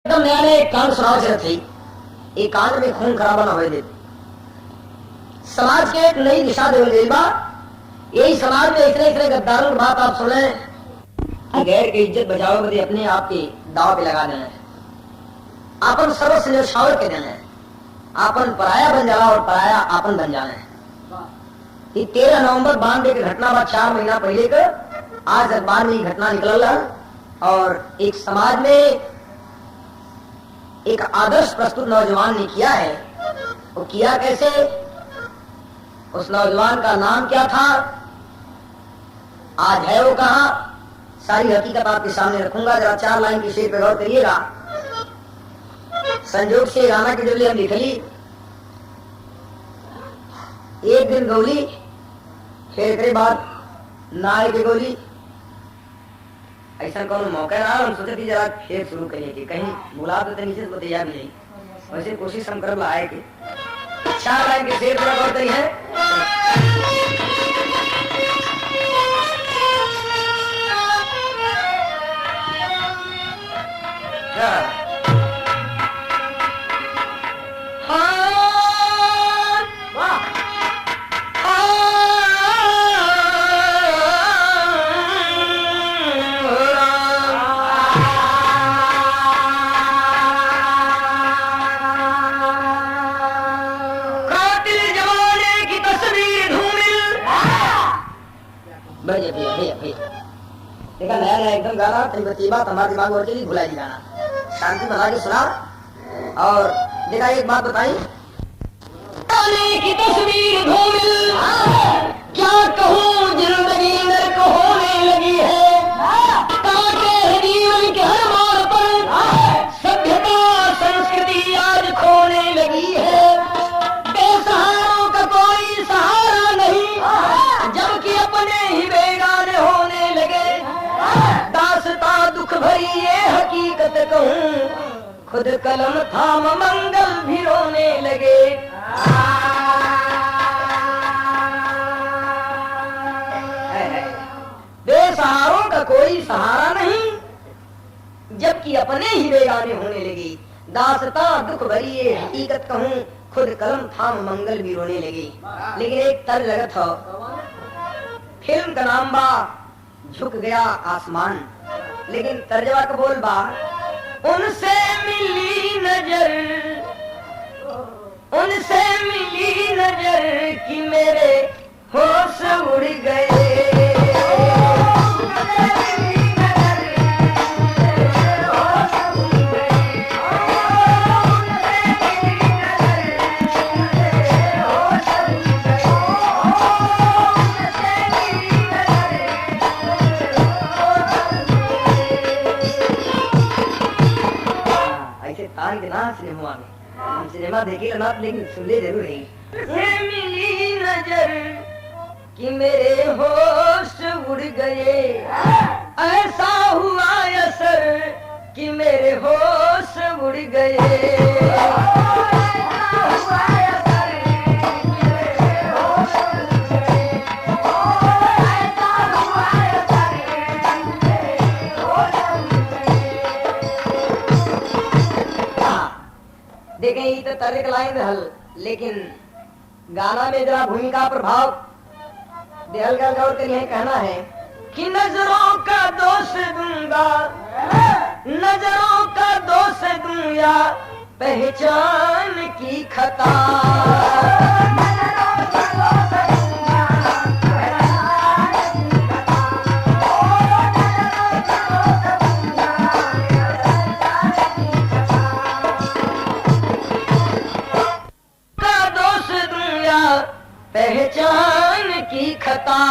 एकदम नया नया एक कांड सुनाओ जरा थी। एक कांड में खून खराबा न हो देते, समाज के एक नई दिशा दे बा। यही समाज में इतने इतने गद्दारों की बात आप सुने, गैर की इज्जत बचाओ बदे अपने आप के दाव पे लगा देना है, आपन सर्वस्व न्यौछावर के देना है, आपन पराया बन जाला और पराया आपन बन जाना है। 13 नवंबर 92 की घटना बा, 4 महीना पहले का। आज अखबार में घटना निकल रहा और एक समाज में एक आदर्श प्रस्तुत नौजवान ने किया है। वो किया कैसे? उस नौजवान का नाम क्या था, आज है वो कहां, सारी हकीकत आपके सामने रखूंगा। जरा 4 लाइन की शेर पे गौर करिएगा। संजोग से गाना की जोली हम लिख ली, एक दिन गौली, फिर के बाद नाय की गोली। ऐसा कौन मौका ना, हम सोचे थी जरा फिर शुरू करिए कि कहीं बुला देते नीचे तो तैयार नहीं। वैसे कोशिश हम कर आए कि 4 लाइन के शेर पूरा गौर करी है। देखा नया नया एकदम गाना बात हमारे दिमाग और चली भुलाई गाना, शांति बना के सुना। और देखा एक बात बताई की तस्वीर धूमिल, क्या कहूँ जिंदगी नर्क होने लगी है, काटे जीवन के हर मोड़ पर सभ्यता संस्कृति आज खोने लगी है। बेसहारों का कोई सहारा नहीं, जबकि अपने ही बेगाने होने लगे। दासता दुख भरी ये हकीकत कहूँ, खुद कलम थाम मंगल भी रोने लगे। बेसहारों का कोई सहारा नहीं, जबकि अपने ही बेगाने होने लगे। दासता दुख भरी ये हकीकत कहूँ, खुद कलम थाम मंगल भी रोने लगे। लेकिन एक तर्ज लगत हो, फिल्म का नाम बा झुक गया आसमान, लेकिन तर्जवा का बोल बा उनसे मिली नजर, उनसे मिली नजर कि मेरे होश उड़ गए। सिनेमा में हम सिनेमा देखे ना, लेकिन सुनले जरूर है। मिली नजर कि मेरे होश उड़ गए, ऐसा हुआ असर कि मेरे होश उड़ गए। देखें ये तो तर्क लाइन रहल, लेकिन गाना में जरा भूमिका प्रभाव देहल का गौर करिए। कहना है कि नजरों का दोष दूंगा, नजरों का दोष दूंगा, पहचान की खता। पहचान की खता,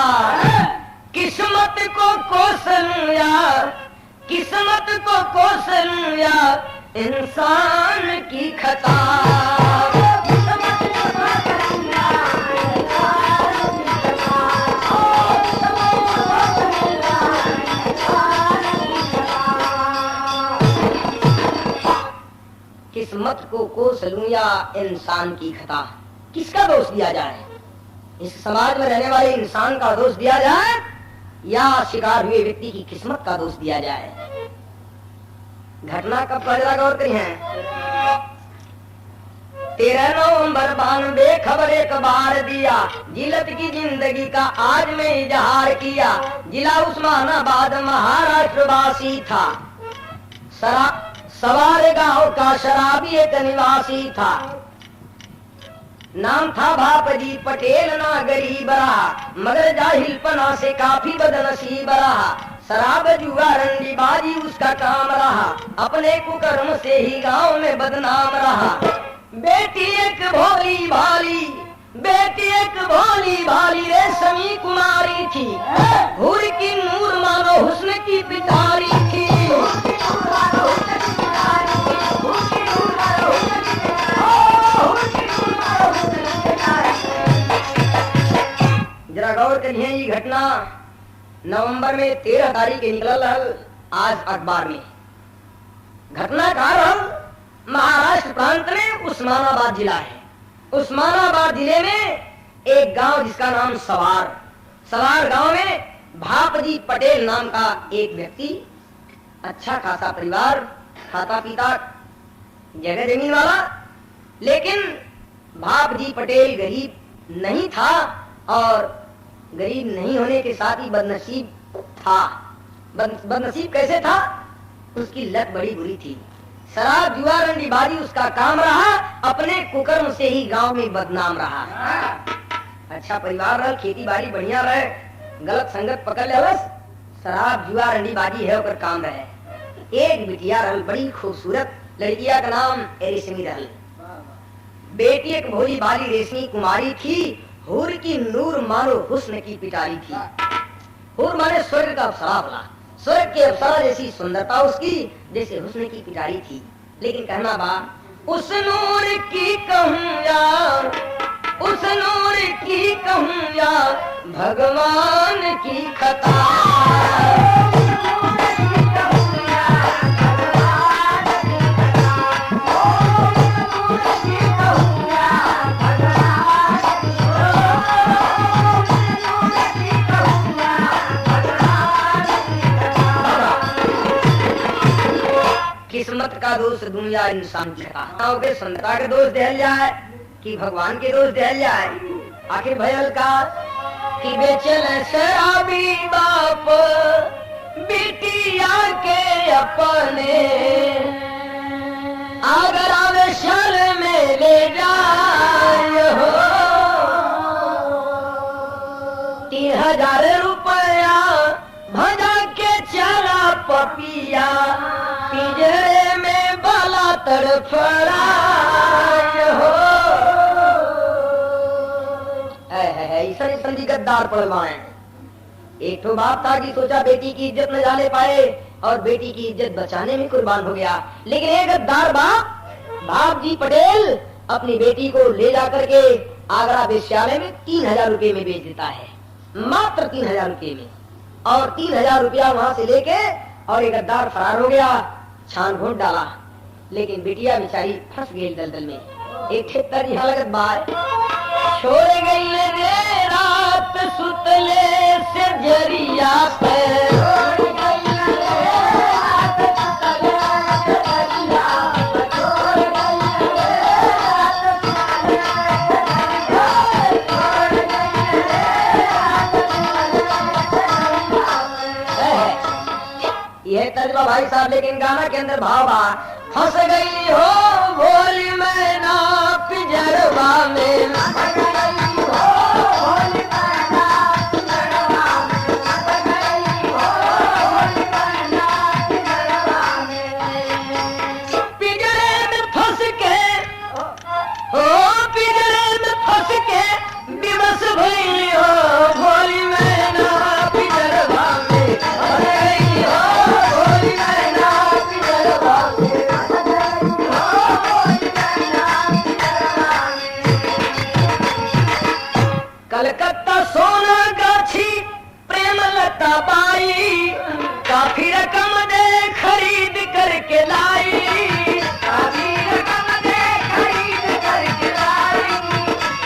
किस्मत को कोसलूंगा, किस्मत को कोसलूंगा, इंसान की खता। किस्मत को कोसलूंगा, इंसान की खता। किसका दोष दिया जाए? इस समाज में रहने वाले इंसान का दोष दिया जाए या शिकार हुए व्यक्ति की किस्मत का दोष दिया जाए? घटना कब पहला गौर करी है? 13 नवंबर 92 खबर एक बार दिया, जिलत की जिंदगी का आज में इजहार किया। जिला उस्मानाबाद महाराष्ट्र वासी था, सवार गांव का शराबी एक निवासी था। नाम था भापजी पटेल, ना गरीब रहा, मगर जाहिलपना से काफी बदनसीब रहा। शराब जुआ रंडीबाजी उसका काम रहा, अपने कुकर्म से ही गांव में बदनाम रहा। बेटी एक भोली भाली, बेटी एक भोली भाली रेशमी कुमारी थी, हुर की नूर मानो हुस्न की पिटारी थी। जरा गौर करिए, ये घटना नवंबर में 13 तारीख के निकल आज अखबार में। घटना का महाराष्ट्र प्रांत में उस्मानाबाद जिला है। उस्मानाबाद जिले में एक गांव जिसका नाम सवार गांव में भापजी पटेल नाम का एक व्यक्ति, अच्छा खासा परिवार, खाता पीता, जगह जमीन वाला, लेकिन भापजी पटेल गरीब नहीं था और गरीब नहीं होने के साथ ही बदनसीब था। बदनसीब कैसे था? उसकी लत बड़ी बुरी थी, शराब जुआ रंडीबाजी उसका काम रहा, अपने कुकर्म से ही गांव में बदनाम रहा। अच्छा परिवार रहा, खेती बाड़ी बढ़िया रहे, गलत संगत पकड़ ले, बस शराब जुआ रंडीबाजी है ओकर काम रहे। एक बिटिया रहल, बड़ी खूबसूरत लड़किया का नाम रेशमी रहल। बेटी एक भोली भाली रेशमी कुमारी थी, हुर की नूर मानो हुस्न की पिटारी थी। हुर माने स्वर्ग का अप्सरा भला, स्वर्ग के अप्सरा जैसी सुंदरता उसकी, जैसे हुस्न की पिटारी थी। लेकिन कहना बा, उस नूर की कहूं या, उस नूर की कहूं या भगवान की खता। किस्मत का दोष दुनिया इंसान का, संतता के दोष दिया जाए कि भगवान के दोष दिया जाए? आखिर भयल का कि बेचल शराबी बाप बिटिया के अपने, अगर आवे शर में ले जाए हो 3000 रुपया भजा के चला पपिया, पिंजरे में बाला तड़फड़ाए हो। ऐसा गद्दार पड़वाए। एक तो बाप था कि सोचा बेटी की इज्जत न जाने पाए और बेटी की इज्जत बचाने में कुर्बान हो गया। लेकिन एक गद्दार बाप जी पटेल अपनी बेटी को ले जाकर के आगरा वेश्यालय में 3000 रुपए में बेच देता है, मात्र 3000 रुपए में। और 3000 रुपया वहां से लेके और एक गद्दार फरार हो गया, छान घोट डाला। लेकिन बिटिया बेचारी फंस गई दलदल में। एक खेतर यहाँ लगत बार छोड़ गई रे रात सुतले से जरिया पे, यह तर्जमा भाई साहब। लेकिन गाना के अंदर भाव आ, फंस गई हो भोली मैना पिंजरवा में, पिंजरे में फंस के, हो पिंजरे में फंस के दिवस भई हो भोली मैना पिंजरवा में, फंस गई हो भोली मैना पिंजरवा में। कलकत्ता सोना गाछी प्रेम लता बाई, काफी रकम दे खरीद करके लाई, काफी रकम दे खरीद करके लाई,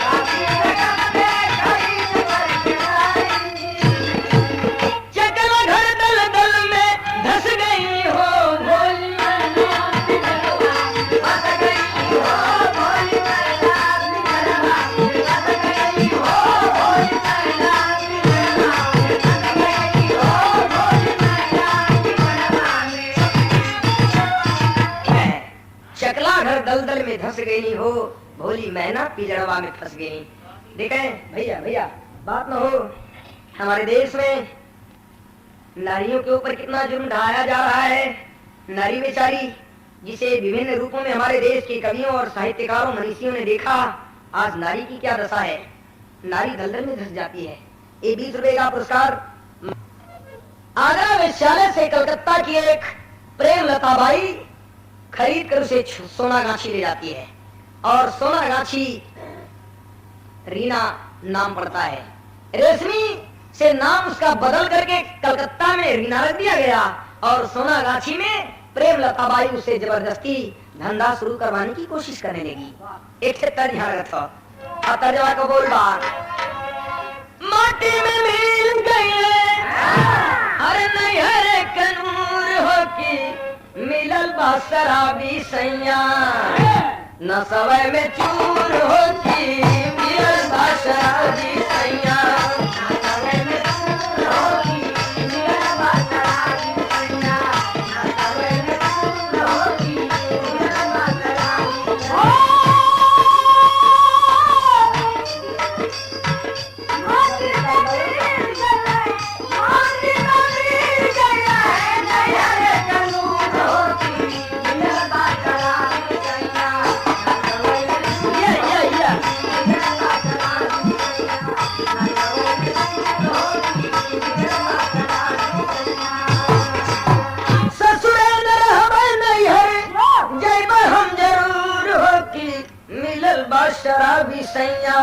काफी रकम दे खरीद करके लाई। घर दलदल में धंस गई हो, भोली मैना पिजड़वा में फंस गई। देखें भैया भैया बात न हो, हमारे देश में नारियों के ऊपर कितना जुर्म ढाया जा रहा है। नारी बेचारी जिसे विभिन्न रूपों में हमारे देश के कवियों और साहित्यकारों मनीषियों ने देखा, आज नारी की क्या दशा है। नारी दलदल में धंस जाती है। ये 20 रुपए का पुरस्कार आगरा वेश्यालय से कलकत्ता की एक प्रेम लता बाई खरीद कर उसे सोनागाछी ले जाती है और सोनागाछी रीना नाम पड़ता है। रेशमी से नाम उसका बदल करके कलकत्ता में रीना रख दिया गया और सोनागाछी में प्रेम लता बाई उसे जबरदस्ती धंधा शुरू करवाने की कोशिश करने लगी। एक से तर्ज यहाँ रखा और तर्जमा को बोल बार माटी में मिल गए अरे नहीं हरे कनूर हो की मिलल बा शराबी सैया न सवय में चूर हो की मिलल बा शराबी सैया शराबी सैया।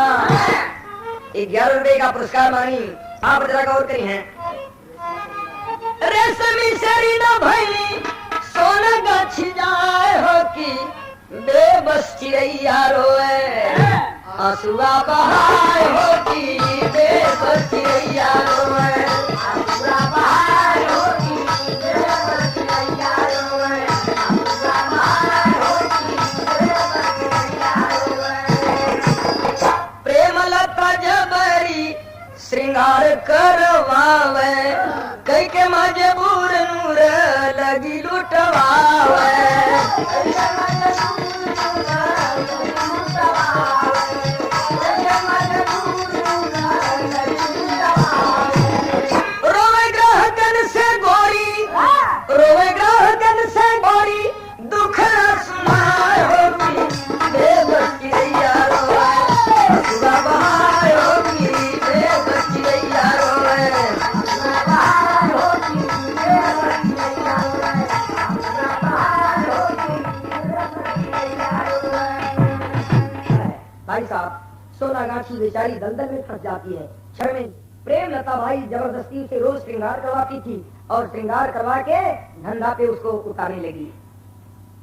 11 रुपए का पुरस्कार मानी। आप जरा गौर करी हैं। रेशमी शरीना भैली सोना गाछी जाए हो की बेबस चिड़ैया रोए आंसुआ बहाए हो की बेबस चिड़ैया रोए आंसुआ बहाए हो की बेबस चिड़ैया रोए आंसुआ बहाए हो की बेबस चिड़ैया रोए। प्रेम लता जबरी श्रृंगार करवावे कई के मजबूर नूर लगी लुटवावे रोवे ग्राहकन से गोरी रोवे ग्राहकन से गोरी दुख न सुनाए होगी बेबस चिड़ैया रोए सुबह बहार होगी बेबस चिड़ैया रोए भाई साहब सोनागाछी बेचारी दलदल में फंस जाती है। क्षण में प्रेम लता भाई जबरदस्ती उसे रोज श्रृंगार करवाती थी और श्रृंगार करवा के धंधा पे उसको उतारने लगी।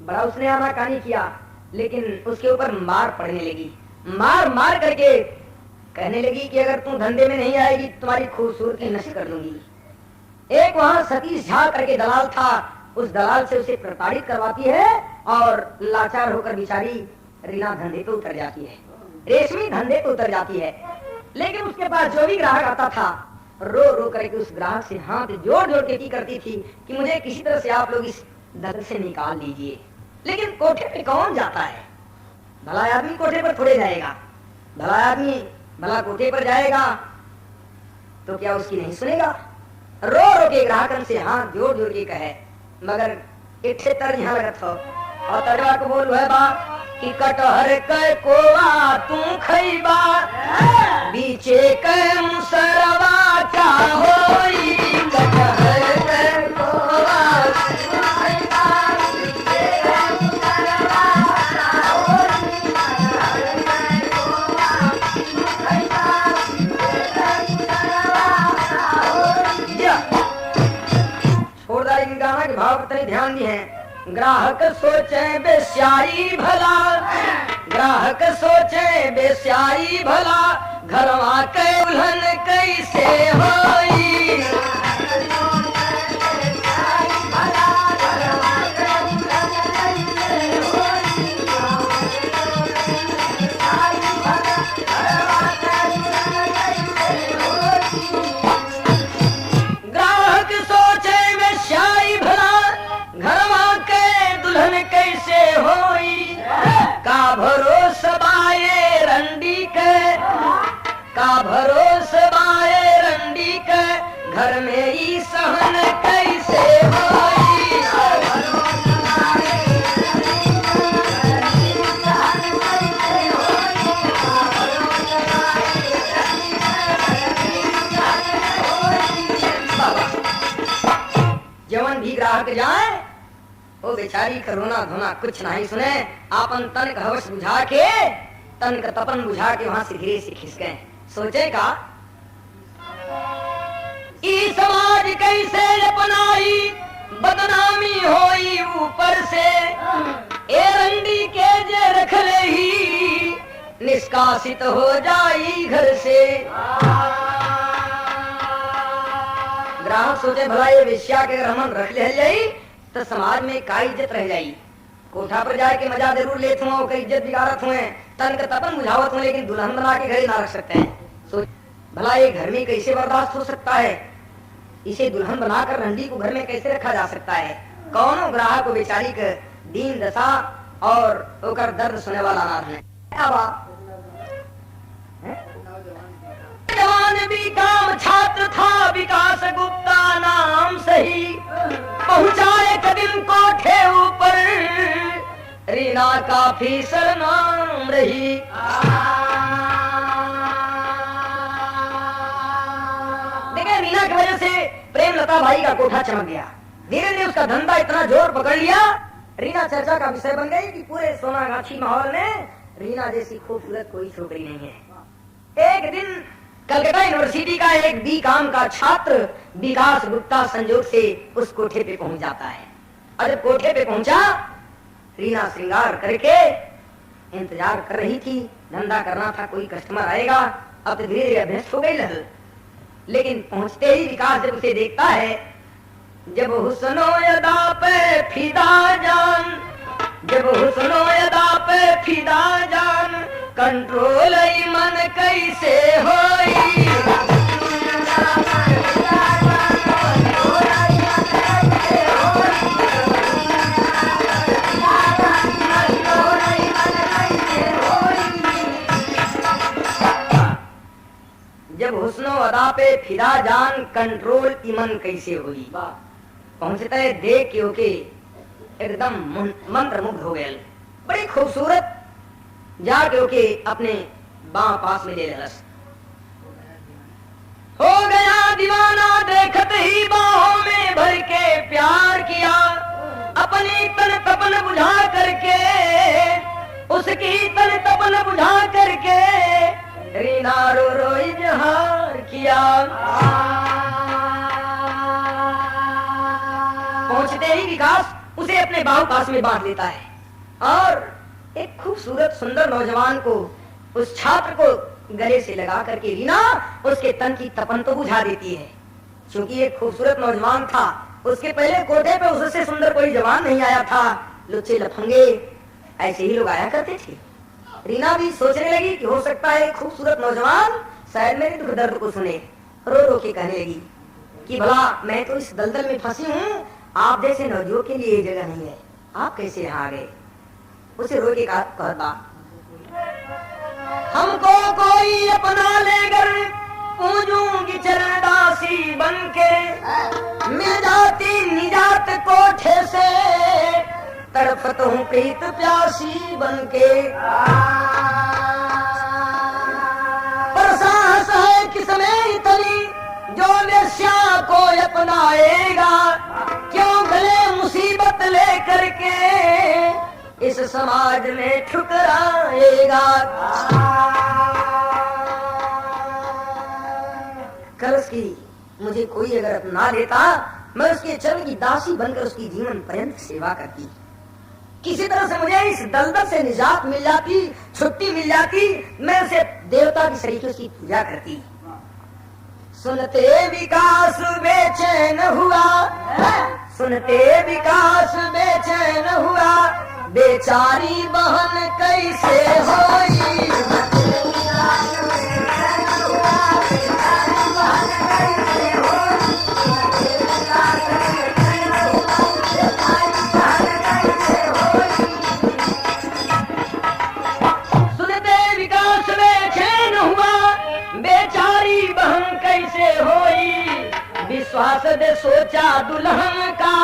बड़ा उसने आनाकानी किया लेकिन उसके ऊपर मार पड़ने लगी। मार मार करके कहने लगी कि अगर तुम धंधे में नहीं आएगी तुम्हारी खूबसूरती नष्ट कर दूंगी। एक वहां सतीश झा करके दलाल था, उस दलाल से उसे प्रताड़ित करवाती है और लाचार होकर बेचारी रीना धंधे पे उतर जाती है। रेशमी धंधे पे उतर जाती है लेकिन उसके पास जो भी ग्राहक आता था रो रो करके उस ग्राहक से हाथ जोड़ जोड़ के की करती थी कि मुझे किसी तरह से आप लोग इस दर्द से निकाल दीजिए। लेकिन कोठे पे कौन जाता है? भला आदमी कोठे पर थोड़े जाएगा। भला आदमी भला कोठे पर जाएगा तो क्या उसकी नहीं सुनेगा? रो रो के ग्राहकन से हाथ जोड़ जोड़ के कहे। मगर एक से तर्ज यहाँ लगत हो और तर्जवा को बोल है बा कि कटहर के कोवा तू खैबा बीचे के मुसरवा क्या होई कटहर के कोवा तू खैबा बीचे के मुसरवा क्या होई कटहर के कोवा तू खैबा बीचे के मुसरवा क्या होई। छोड़ दा इन गाना के भाव पर ध्यान दिए हैं। ग्राहक सोचे बेस्याई भला ग्राहक सोचे बेस्याई भला घरवा के उल्हन कैसे होई ग्राहक सोचे बेस्याई भला घरवा के दुल्हन कैसे होई के का भरोसे बाए रंडी के घर में ही सहन कैसे होई। जवन भी ग्राहक जाए वो बेचारी का रोना धोना कुछ नहीं सुने, आपन तन का हवस बुझा के, तन का तपन बुझा के वहां से धीरे से खिस गए। सोचे का ई समाज कैसे अपनाई बदनामी होई ऊपर से, ए रंडी के जे रख ले ही निष्कासित हो जाई घर से। ग्राहक सोचे भला ये वेश्या के रमन रख ले जाई तो समाज में का इज्जत रह जाई। कोठा पर जाके मजा जरूर लेते हुए कई इज्जत बिगाड़त हुए, तन का तपन बुझावत हुए, लेकिन दुल्हन बना के घर ना रख सकते हैं। सोच भला ये घर में कैसे बर्दाश्त हो सकता है, इसे दुल्हन बनाकर रंडी को घर में कैसे रखा जा सकता है। कौनो ग्राहक को बेचारी के दीन दशा और ओकर दर्द सुने वाला ना है। जवान भी काम छात्र था विकास गुप्ता नाम सही, पहुंचाए कदम कोठे ऊपर रीना काफी सरनाम रही। देखिए रीना की वजह से प्रेमलता भाई का कोठा चमक गया, धीरे धीरे उसका धंधा इतना जोर पकड़ लिया, रीना चर्चा का विषय बन गई कि पूरे सोनागाछी माहौल में रीना जैसी खूबसूरत कोई छोकरी नहीं है। एक दिन कलकत्ता यूनिवर्सिटी का एक बी काम का छात्र विकास गुप्ता संजोग से उस कोठे पे पहुंच जाता है, और जब कोठे पे पहुंचा रीना श्रृंगार करके इंतजार कर रही थी, धंधा करना था, कोई कस्टमर आएगा। अब तो धीरे धीरे अभ्यस्त हो गई लहर, लेकिन पहुंचते ही विकास जब उसे देखता है, जब हुस्नो अदा पे फिदा जान, जब हुस्नो अदा पे फिदा जान कंट्रोल मन कैसे होई। जब हुस्नो अदा पे फिदा जान कंट्रोल ईमन कैसे हुई। पहुंचता है देख के ओके एकदम मंत्र मुग्ध हो गए, बड़ी खूबसूरत, जाके ओके अपने बां पास में ले लस, हो गया दीवाना देखत ही बाहों में भर के प्यार किया, अपनी तन तपन बुझा करके, उसकी तन तपन बुझा करके रीना रो रो इजहार किया। पहुंचते ही विकास उसे अपने बाहु पास में बांध लेता है, और एक खूबसूरत सुंदर नौजवान को, उस छात्र को गले से लगा करके रीना उसके तन की तपन तो बुझा देती है। क्योंकि एक खूबसूरत नौजवान था, उसके पहले कोठे पे उससे सुंदर कोई जवान नहीं आया था। लुच्चे लफंगे ऐसे ही लोग आया करते थे। रीना भी सोचने लगी कि हो सकता है खूबसूरत नौजवान शायद मेरे दुख दर्द को सुने, रो रो के कहने लगी कि भला मैं तो इस दलदल में फंसी हूँ, आप जैसे नौजवान के लिए जगह नहीं है, आप कैसे यहाँ आ गए। उसे रो के कहता, हमको कोई अपना लेकर पूजूंगी चरणदासी बनके, मैं जाती निजात कोठे से तड़पत हूँ प्रीत प्यासी बनके। पर साहस है किसमें इतनी जो वेश्या को अपनाएगा, क्यों गले मुसीबत लेकर के इस समाज में ठुकराएगा। कर्ज की मुझे कोई अगर अपना लेता, मैं उसके चरण की दासी बनकर उसकी जीवन पर्यंत सेवा करती, किसी तरह से मुझे इस दलदल से निजात मिल जाती, छुट्टी मिल जाती, मैं उसे देवता की तरीके से पूजा करती। सुनते विकास बेचैन हुआ, सुनते विकास बेचैन हुआ, बेचारी बहन कैसे होई। सुनते विकास बेचैन विश्वास दे सोचा दुल्हन का,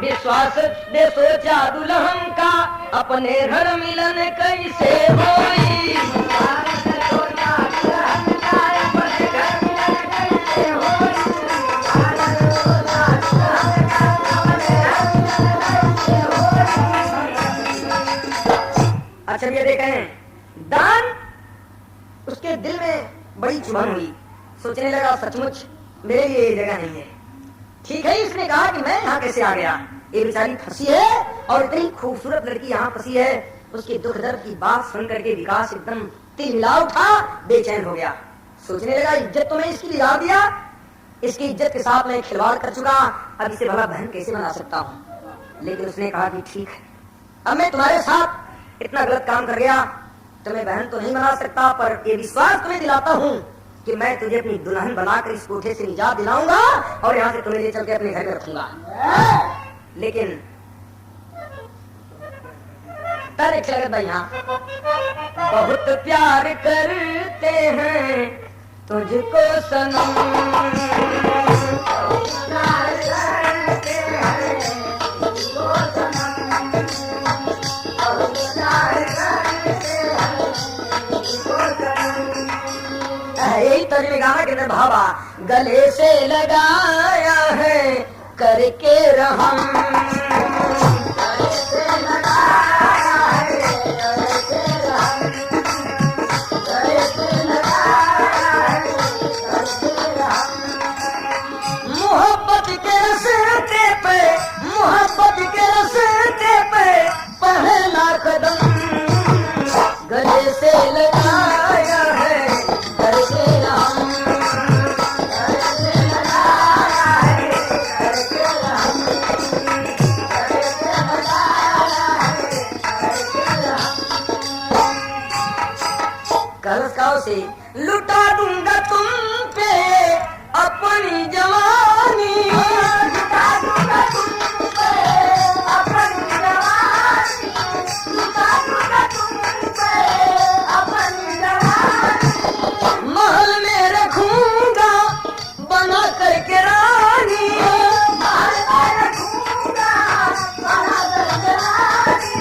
विश्वास दे सोचा दुल्हन का, अपने घर मिलन कैसे होई। अच्छा ये देखें, दान उसके दिल में बड़ी चुभन हुई, सोचने लगा सचमुच मेरे लिए ये जगह नहीं है। ठीक है, इसने कहा कि मैं यहाँ कैसे आ गया, ये बेचारी फंसी है और इतनी खूबसूरत लड़की यहाँ फंसी है। उसके दुख दर्द की बात सुन करके विकास एकदम तिलमिला उठा, बेचैन हो गया। सोचने लगा इज्जत तो मैं इसकी बिगाड़ दिया, इसकी इज्जत के साथ मैं खिलवाड़ कर चुका, अब इसे भला बहन कैसे बना सकता हूँ। लेकिन उसने कहा कि ठीक है, अब मैं तुम्हारे साथ इतना गलत काम कर गया, तुम्हें बहन तो नहीं बना सकता, पर ये विश्वास तुम्हें दिलाता हूँ कि मैं तुझे अपनी दुल्हन बनाकर इस कोठे से निजात दिलाऊंगा और यहाँ से तुम्हें ले चल के अपने घर में रखूंगा। लेकिन भाई यहाँ बहुत प्यार करते हैं तुझको सनम, यही तर्जुमे गाना के अंदर भावा, गले से लगाया है करके रहम, मोहब्बत के रास्ते पे, मोहब्बत के रास्ते पे पहला कदम गले से लगाया है करके रहम, से लुटा दूंगा तुम पे अपनी जवानी, लुटा दूंगा तुम पे अपनी जवानी, लुटा दूंगा तुम पे अपनी जवानी, महल में रखूंगा बना करके रानी, महल में रखूंगा बना करके रानी,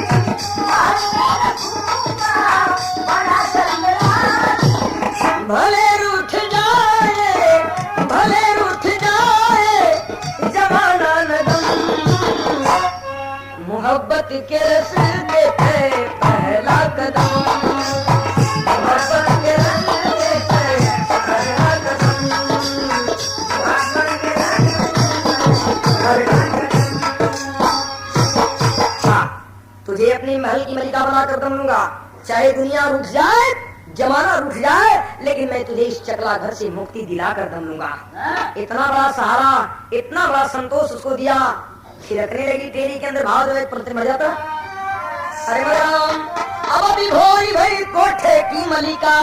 महल में रखूंगा बना करके रानी, भले रूठ जाए, भले रूठ जाए जमाना नदम, मोहब्बत के रास्ते पे पहला कदम, मोहब्बत के रास्ते पे पहला कदम, मोहब्बत के रास्ते। तुझे अपनी महल की मलिका बनाकर दम लूंगा, चाहे दुनिया रूठ जाए, जमाना रूठ जाए, लेकिन मैं तुझे इस चकला घर से मुक्ति दिला कर दम लूंगा। इतना बड़ा सहारा, इतना बड़ा संतोष उसको दिया, छिड़कने लगी तेरी के अंदर भाव मर जाता। अरे राम, अब अभी भोरी भई कोठे की मलिका,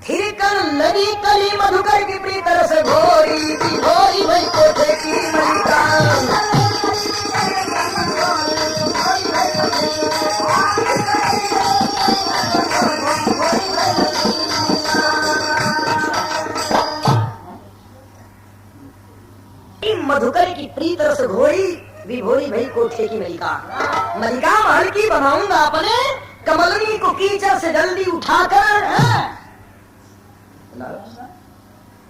थिरकन लगी कली मधुकर की प्रीत रस घोरी, भोरी भई कोठे की मलिका, मधुकर की प्रीत रस घोरी, विभोरी भई कोठे की मलिका, मलिका महल की बनाऊंगा अपने, कमलनी को कीचड़ से जल्दी उठाकर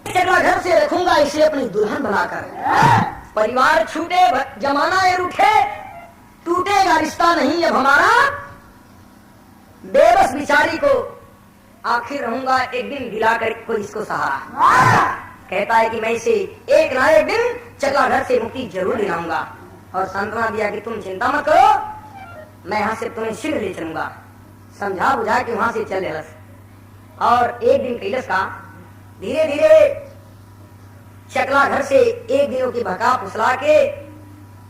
चकला घर से रखूंगा इसे अपनी दुल्हन बनाकर। परिवार छूटे, जमाना ये रूठे, टूटेगा रिश्ता नहीं अब हमारा, बेबस बिचारी को आखिर रहूंगा एक दिन दिलाकर कोई इसको सहारा। कहता है कि मैं इसे एक ना एक दिन चकला घर से मुक्ति जरूर दिलाऊंगा, और सांत्वना दिया कि तुम चिंता मत करो, मैं यहाँ से तुम्हें शीघ्र ले चलूंगा। समझा बुझा के वहां से चल देलस, और एक दिन कैलस का धीरे धीरे चकला घर से एक दिन की बका फुसला के,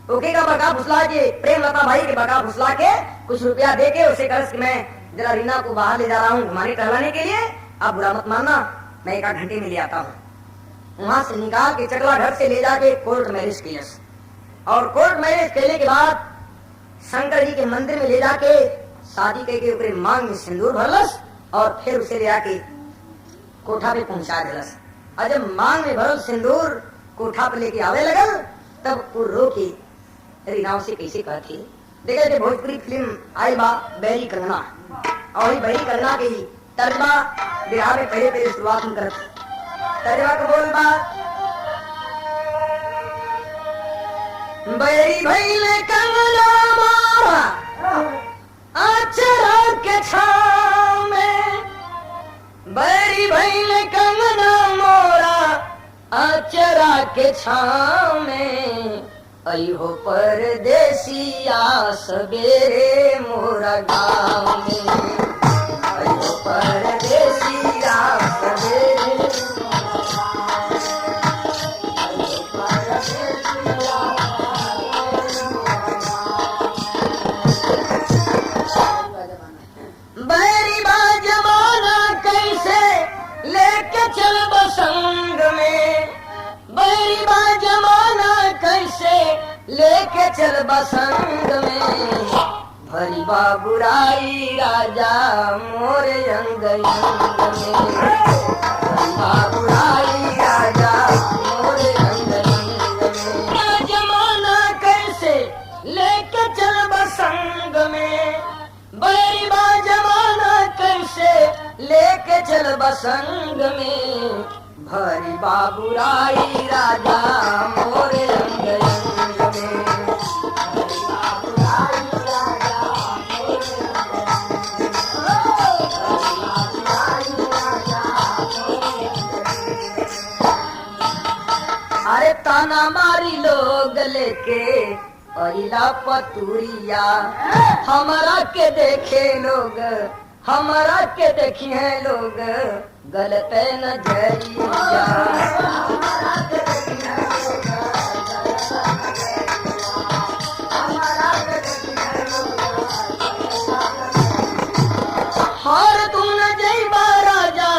ओके का बका फुसला के, प्रेम लता भाई के बका फुसला के कुछ रुपया दे के उसे कह कि मैं जरा रीना को बाहर ले जा रहा हूँ घुमाने टहलाने के लिए, आप बुरा मत मानना, मैं एक आध घंटे में ले आता हूँ। वहां से निकाल के चकला घर से ले जाके कोर्ट मैरिज किया, और कोर्ट मैरिज करने के बाद शंकर जी के मंदिर में ले जाके शादी करके ऊपर मांग में सिंदूर भरलस, और फिर उसे ले जाके कोठा पे पहुंचा दिलस। और जब मांग में भरल सिंदूर कोठा पर लेके आवे लगल, तब वो रो के रीनाव से कैसे कहती, देखा कि भोजपुरी फिल्म आई बा बैरी कंगना, और बैरी कंगना की तर्जमा बिहार में पहले पहले शुरुआत हम करते तर्जमा को बोल बा, बैरी भैले कंगना मारा अचरा के छाव में, बैरी भैले कंगना मोरा अचरा के छाव में, अयो परदेसिया सवेरे मोरा गाँव में, अयो परदेसिया सवेरे बैरी बा जमाना कैसे लेके चल बसंग में, बैरी बा जमाना कैसे लेके चल बसंग में, भरी बा बुराई राजा मोरे अंग अंग में, भरी बा बुराई राजा मोरे अंग अंग में, जमाना कैसे लेके चल बसंग में, बैरी बा जमाना कैसे लेके चल बसंग में, भरी बाबुराई राजा मोरे अंग अंग में, भरी बाबुराई राजा मोरे अरे ताना मारी लोग लेके अइला पतुरिया, हमारा के देखे लोग, हमारा के देखी है लोग गलत नजरिया, हार तू न जइबा राजा,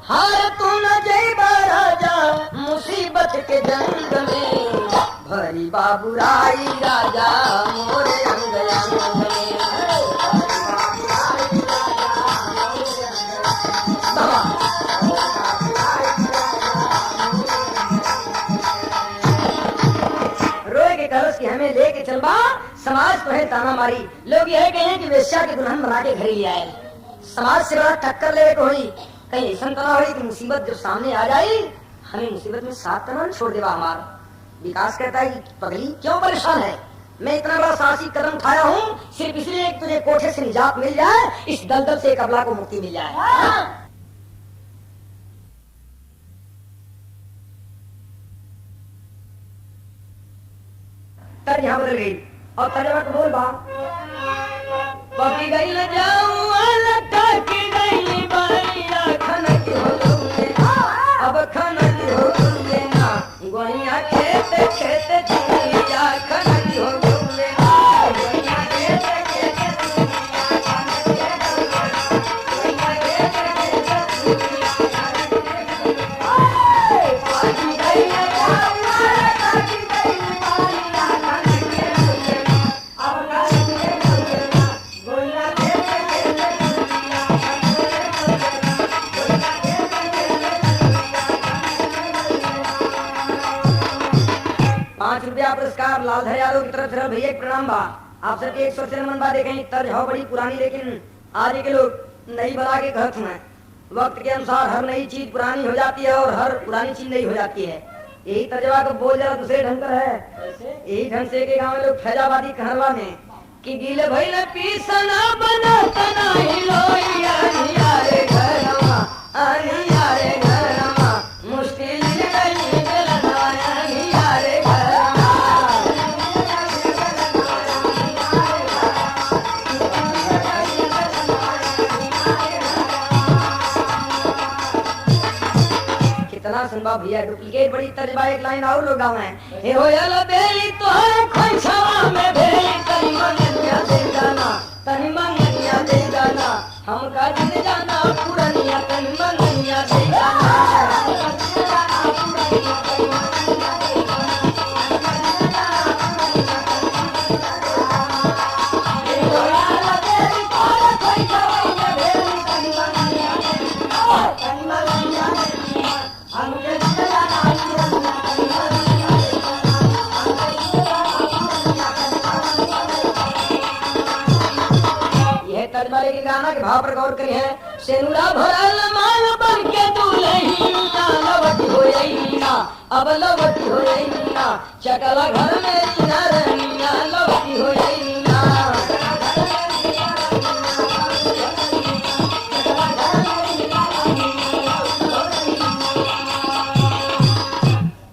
हार तू न जइबा राजा मुसीबत के जंग में, भरी बाबुराई राजा मोरे अंग अंग में, रोए के कलश की हमें लेके चलबा, समाज तो है ताना मारी, लोग यह कहें कि वेश्या के दुल्हन बना के घर ले आए, समाज से बड़ा टक्कर ले कोई, कहीं ऐसा तना हो कि मुसीबत जो सामने आ जाए हमें मुसीबत में साथ तना छोड़ देवा हमारा। विकास कहता है कि पगली क्यों परेशान है, मैं इतना बड़ा साहसी कदम उठाया हूँ सिर्फ इसलिए एक तुझे कोठे से निजात मिल जाए, इस दलदल से एक अबला को मुक्ति मिल जाए। तर यहाँ बदल गई और तर्जमा को बोल बा, पकी गई न जाऊं अलटा की गई बाइया खाना की हो गए, अब खाना की हो गए ना गोइया खेत खेत चुनिया खाना की हो गए, गोइया खेत खेत चुनिया खाना की हो गए, गोइया खेत खेत चुनिया खाना की हो गए, पकी गई न जाऊं अलटा की गई बाइया खाना की हो गए, अब खाना की हो गए ना गोइया खेत खेत चुनिया खाना की हो गए, गोइया खेत ₹5 पुरस्कार लालधर यादव की तरफ से भैया एक प्रणाम बा। आप सबके 100 मन बा देखें, तर्ज हो बड़ी पुरानी लेकिन आज के लोग नई बना के कहते हैं। वक्त के अनुसार हर नई चीज पुरानी हो जाती है और हर पुरानी चीज नई हो जाती है। यही तर्जबा को बोल जरा दूसरे ढंग का है, यही ढंग से के गाँव में लोग फैजाबादी कहरवा में कि गीले भइल पीसना बनाता नाही लोइया नियारे घरमा, अनियारे घरमा मुश्किल नहीं बेलनाया नियारे घरमा, कितना सुनबा भैया डुप्लीकेट बड़ी तर्जबा एक लाइन और लोग गाँव है, हे होयल बेली तोहर खोइछवा में बेली तनी मंगनिया दे जाना, तनी मंगनिया दे जाना हमका जिन जाना पुरनिया तनी मंगनिया दे जाना, तर्ज वाले के गाना के भाव पर गौर करी है। सेनुरा भरल माल बन के दुल्हनिया लवटी होइना, अब लवटी होइना, चकला घर में नरनिया लवटी होइना।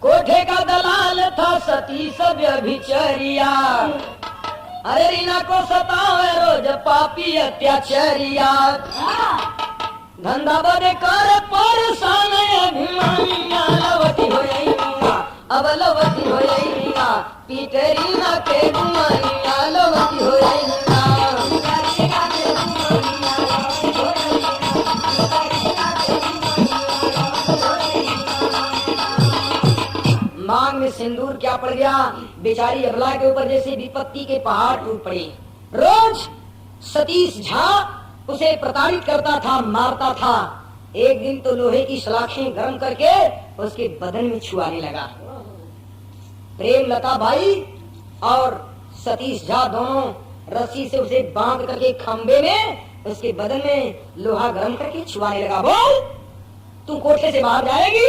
कोठे का दलाल था सती सब व्यभिचरिया, अरे रीना को सतावे रोज पापी अत्याचारिया। धंधा बदे कर परेशान अभिमानिया लवटी होइना, अब लवटी होइना, पीटे रीना के गुमानिया लवटी होइना। मांग में सिंदूर क्या पड़ गया, बेचारी अबला के ऊपर जैसे विपत्ति के पहाड़ टूट पड़े। रोज सतीश झा उसे प्रताड़ित करता था, मारता था। एक दिन तो लोहे की सलाखें गर्म करके उसके बदन में छुआने लगा। प्रेम लता भाई और सतीश झा दोनों रस्सी से उसे बांध करके खंबे में उसके बदन में लोहा गर्म करके छुआने लगा। बोल, तू कोठे से बाहर जाएगी,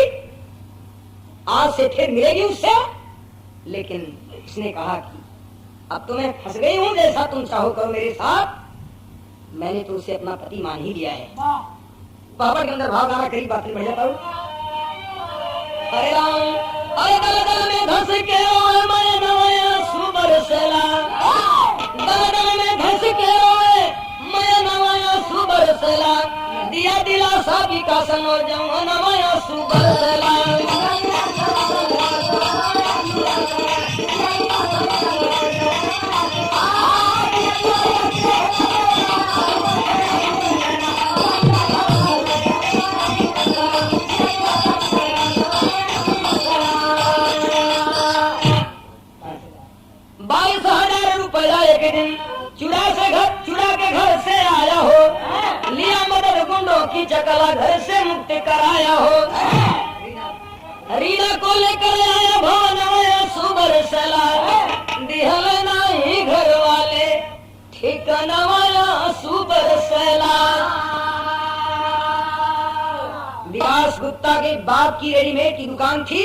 आज से फिर मिलेगी उससे। लेकिन उसने कहा कि अब तो मैं फंस गई हूं, जैसा तुम चाहो करो मेरे साथ, मैंने तो उसे अपना पति मान ही लिया है। पापा के अंदर भाव गाना करीब बात बढ़ जाता हूं। अरे राम, अरे दल दल में धंस के रोए मैं नवाया सुबर सेला, दल दल में धंस के रोए मैं नवाया सुबर सेला, दिया दिलासा विकासन हो जाऊं नवाया सुबर सेला। चुरा के घर से आया हो, लिया मदद गुंडों की चकला घर से मुक्त कराया हो। रीना को लेकर आया भवन आया सुबर सला, दिहल नहीं घर वाले ठिकाना आया सुबर सला। विकास गुप्ता के बाप की रेडीमेड की दुकान थी,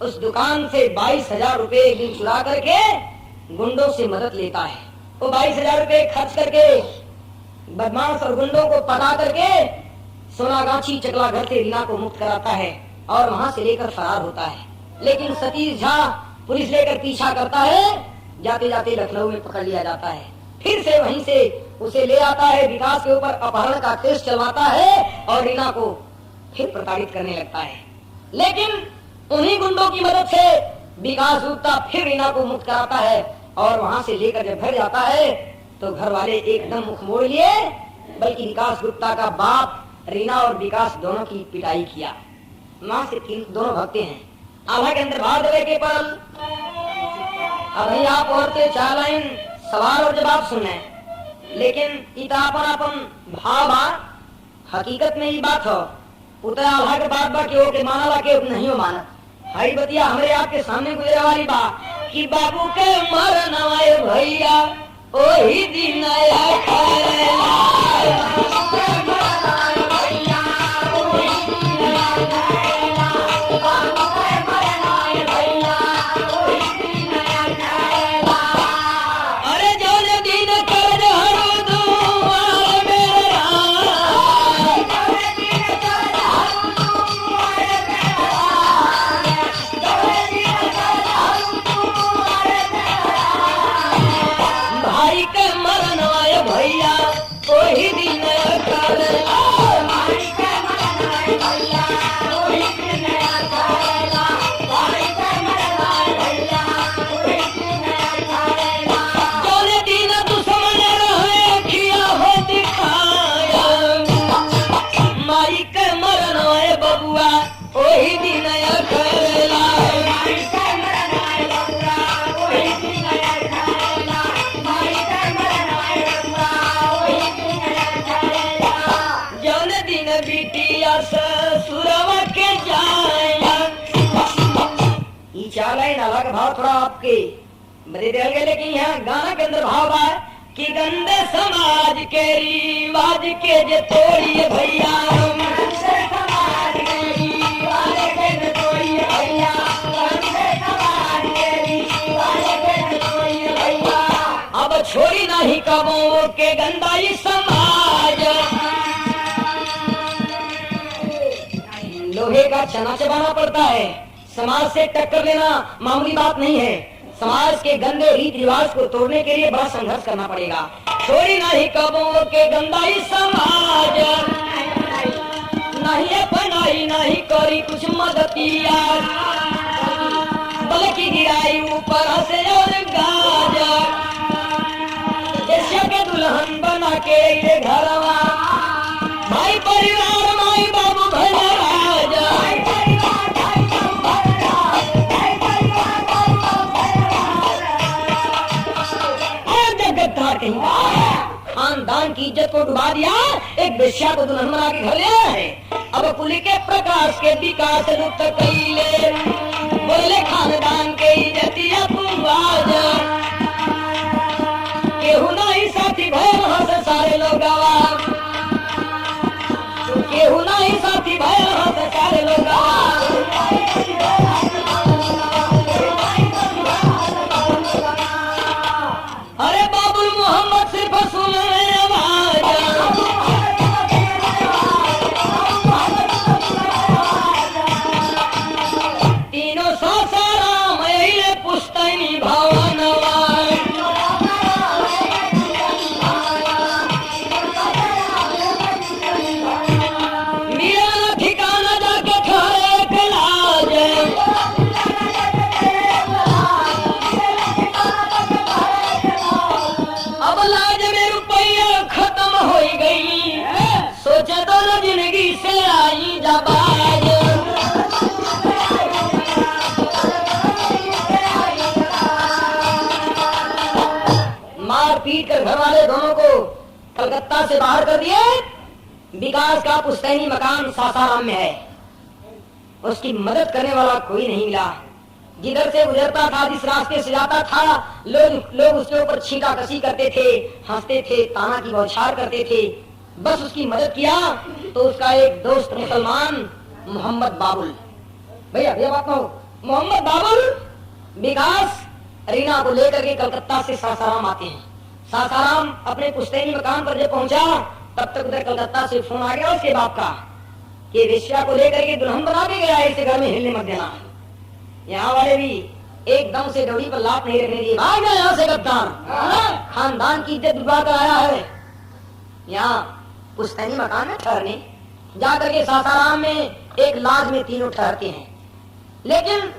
उस दुकान से 22,000 रुपए एक दिन चुरा करके गुंडों से मदद लेता है। वो 22,000 रुपए खर्च करके बदमाश और गुंडों को पटा करके सोनागाछी चकला घर से रीना को मुक्त कराता है और वहां से लेकर फरार होता है। लेकिन सतीश झा पुलिस लेकर पीछा करता है, जाते जाते लखनऊ में पकड़ लिया जाता है। फिर से वहीं से उसे ले आता है, विकास के ऊपर अपहरण का केस चलवाता है और रीना को फिर प्रताड़ित करने लगता है। लेकिन उन्हीं गुंडों की मदद से विकास गुप्ता फिर रीना को मुक्त कराता है और वहां से लेकर जब घर जाता है तो घर वाले एकदम मुख मोड़ लिए, बल्कि विकास गुप्ता का बाप रीना और विकास दोनों की पिटाई किया। मां से दोनों भगते हैं। आभा के अंदर भाव देवे के पर अभी आप औरतें 4 लाइन सवाल और जवाब सुने, लेकिन इतापन अपन भाव हकीकत में ये बात हो उतना आभा के बात बा के ओके माना ला के नहीं हो माना। हरी बतिया हमारे आपके सामने गुजरे वाली बा कि बाबू के मरन आए भैया ओही दिन आया खैला। भाव थोड़ा आपके बदे दिया गया, लेकिन यहाँ गाना के अंदर भाव है कि गंदे समाज के रिवाज के जे तोड़िए भैया, गंदे समाज के रिवाज के जे तोड़िए भैया, गंदे समाज के रिवाज के जे तोड़िए भैया। अब छोड़ी नहीं कबो के गंदाई समाज, लोहे का चना चबाना पड़ता है। समाज से टक्कर लेना मामूली बात नहीं है। समाज के गंदे रीत रिवाज को तोड़ने के लिए बड़ा संघर्ष करना पड़ेगा। छोड़ी नहीं कबो के गंदाई समाज, नहीं अपनाई नहीं करी कुछ मदतिया, बल्कि गिराई ऊपर से और गाजा, जैसे के दुल्हन बना के ये घरवा, भाई परिवार माई बाबू भला राजा, खानदान की इज्जत को डुबा दिया, एक बेश्या को दुल्हन बना के घर ले आया है। अब पुली के प्रकाश के विकास रुत कैले, बोले खानदान के इज्जतिया पुआज, केहू नहीं साथी भय हंस सारे लोग, केहू नहीं साथी भय हंस सारे लोग। अरे बाबुल मोहम्मद सिर्फ सुन आवाज, तीनों सासाराम पुस्तैनी भवनवा, मिला ठिकाना जाके ठहरे कलाज, अब लाज में रुपया खत्म हो गई, सोचा तो न जिंदगी से आई जबाज। मार पीट कर घर वाले दोनों को कलकत्ता से बाहर कर दिए। विकास का पुश्तैनी मकान सासाराम में है। उसकी मदद करने वाला कोई नहीं मिला। जिधर से गुजरता था, जिस रास्ते से जाता था, लोग उसके ऊपर छींका कसी करते थे, हंसते थे, ताना की बौछार करते थे। बस उसकी मदद किया तो उसका एक दोस्त मुसलमान मोहम्मद बाबुल, भैया बात कहो, मोहम्मद बाबुल विकास रीना को लेकर के कलकत्ता से सासाराम आते हैं। सासाराम अपने पुश्तैनी मकान पर जब पहुंचा, तब तक उधर कलकत्ता से फोन आ गया उसके बाप का कि वेश्या को लेकर के दुल्हन बना के गया, इसे घर में हिलने मत देना। यहाँ वाले भी एकदम से डोरी पर लात नहीं रखने दिए, भाग गया यहाँ से गद्दार, खानदान की इज्जत डुबा कर आया है। यहाँ पुश्तैनी मकान में ठहरने जाकर के सासाराम में एक लाज में तीनों ठहरते हैं। लेकिन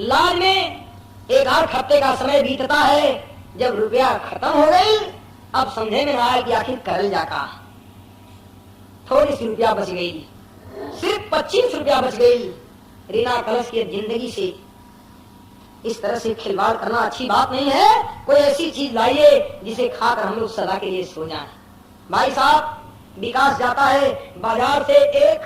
लाज में एक 8 हफ्ते का समय बीतता है। जब रुपया खत्म हो गई, अब समझे में आया कि आखिर करल जाका, थोड़ी सी रुपया बच गई, सिर्फ 25 रुपया बच गई। रीना कलश की जिंदगी से इस तरह से खिलवाड़ करना अच्छी बात नहीं है। कोई ऐसी चीज लाइए जिसे खाकर हम लोग सदा के लिए सो जाएं। भाई साहब, विकास जाता है बाजार से एक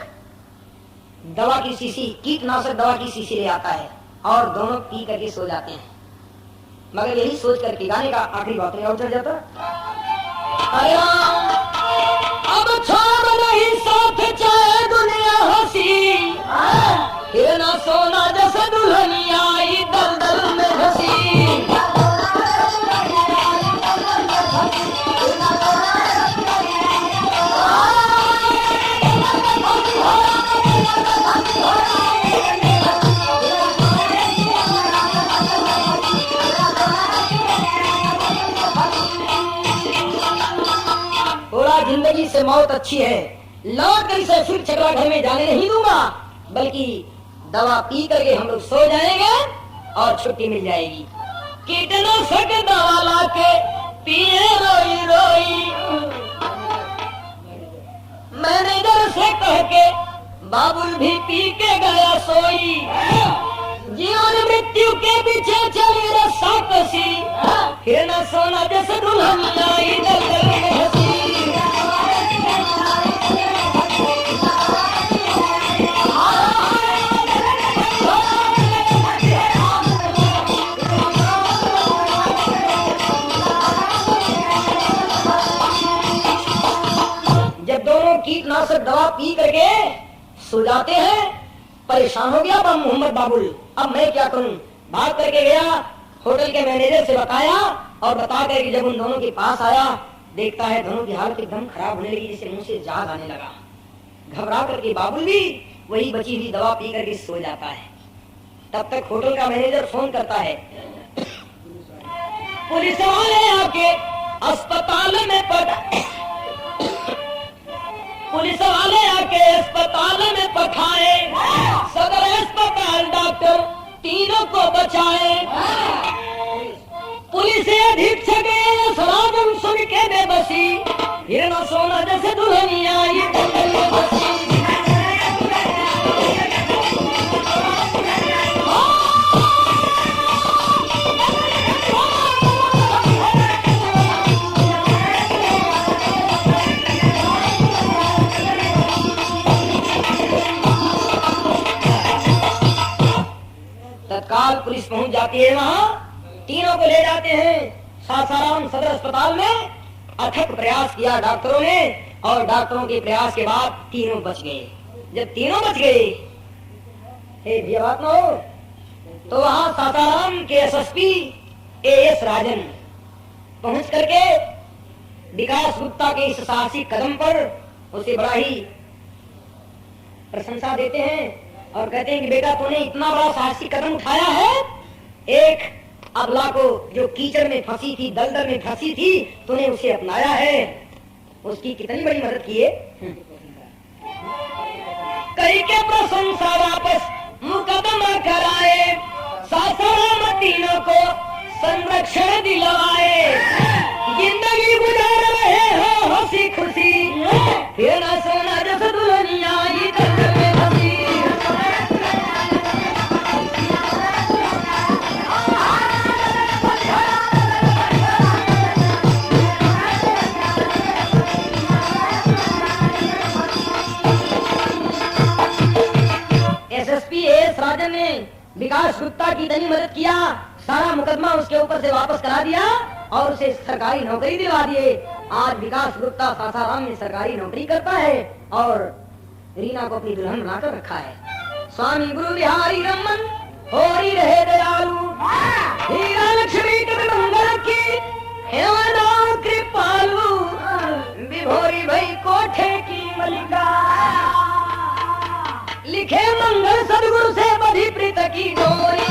दवा की शीशी, कीटनाशक दवा की शीशी ले आता है और दोनों पी करके सो जाते हैं। मगर यही सोच करके गाने का आखिरी बात और चढ़ जाता, अरे अब छोड़ नहीं साथ चाहे दुनिया हंसी, फिर ना सोना जैसे दुल्हनिया आई दलदल में घसी। जिंदगी से मौत अच्छी है, लौट कर इसे फिर झगड़ा घर में जाने नहीं दूंगा, बल्कि दवा पी करके हम लोग सो जाएंगे और छुट्टी मिल जाएगी। कीटनाशक दवा ला के पिए रोई रोई, मैनेजर से कह के बाबुल भी पी के गया सोई। जीवन मृत्यु के पीछे चली रस्सा कसी, फिर न सोना जैसे दुल्हनिया आई दलदल में हंसी। कीटनाशक दवा पी करके सो जाते हैं। परेशान हो गया मोहम्मद बाबुल, अब मैं क्या करूं। भाग करके गया, होटल के मैनेजर से बताया और बता करके जब उन दोनों के पास आया, देखता है दोनों की हालत एकदम खराब होने लगी, जैसे मुंह से जाग आने लगा। घबरा करके बाबुल भी वही बची हुई दवा पी करके सो जाता है। तब तक होटल का मैनेजर फोन करता है, पुलिस वाले आके अस्पताल में पुलिस वाले आके अस्पताल में पठाए, सदर अस्पताल डॉक्टर तीनों को बचाए। पुलिस अधीक्षक सलाम सुन के बेबसी, फिर न सोना जैसे दुल्हनिया आई बसी। तत्काल पुलिस पहुंच जाती है, वहाँ तीनों को ले जाते हैं सासाराम सदर अस्पताल में। अथक प्रयास किया डॉक्टरों ने और डॉक्टरों के प्रयास के बाद तीनों बच गए। जब तीनों बच गए, हे भैया बात ना हो, तो वहाँ सासाराम के एसएसपी एएस राजन पहुंच करके विकास गुप्ता के इस साहसी कदम पर उसे बड़ा ही प्रशंसा देते हैं और कहते हैं कि बेटा तूने इतना बड़ा साहसी कदम उठाया है, एक अबला को जो कीचड़ में फंसी थी, दलदल में फंसी थी, तूने उसे अपनाया है, उसकी कितनी बड़ी मदद की है। कई के प्रशंसा वापस मुकदमा कराए, सासाराम तीनों को संरक्षण दिलवाए। जिंदगी गुजार रहे हो हंसी खुशी, फिर न सोना जैसे दुल्हनिया आई कत्ल में फंसी। एसएसपी एएस राजन ने विकास गुप्ता की इतनी मदद किया, सारा मुकदमा उसके ऊपर से वापस करा दिया और उसे सरकारी नौकरी दिलवा दिए। आज विकास गुप्ता सासाराम में सरकारी नौकरी करता है और रीना को अपनी दुल्हन बनाकर रखा है। स्वामी गुरु बिहारी रमन होरी रहे दयालु, हीरा लक्ष्मी के मंगल की हेवनाओ कृपालु, विभोरी भाई कोठे की मलिका, लिखे मंगल सदगुरु से बधी प्रीत की डोरी।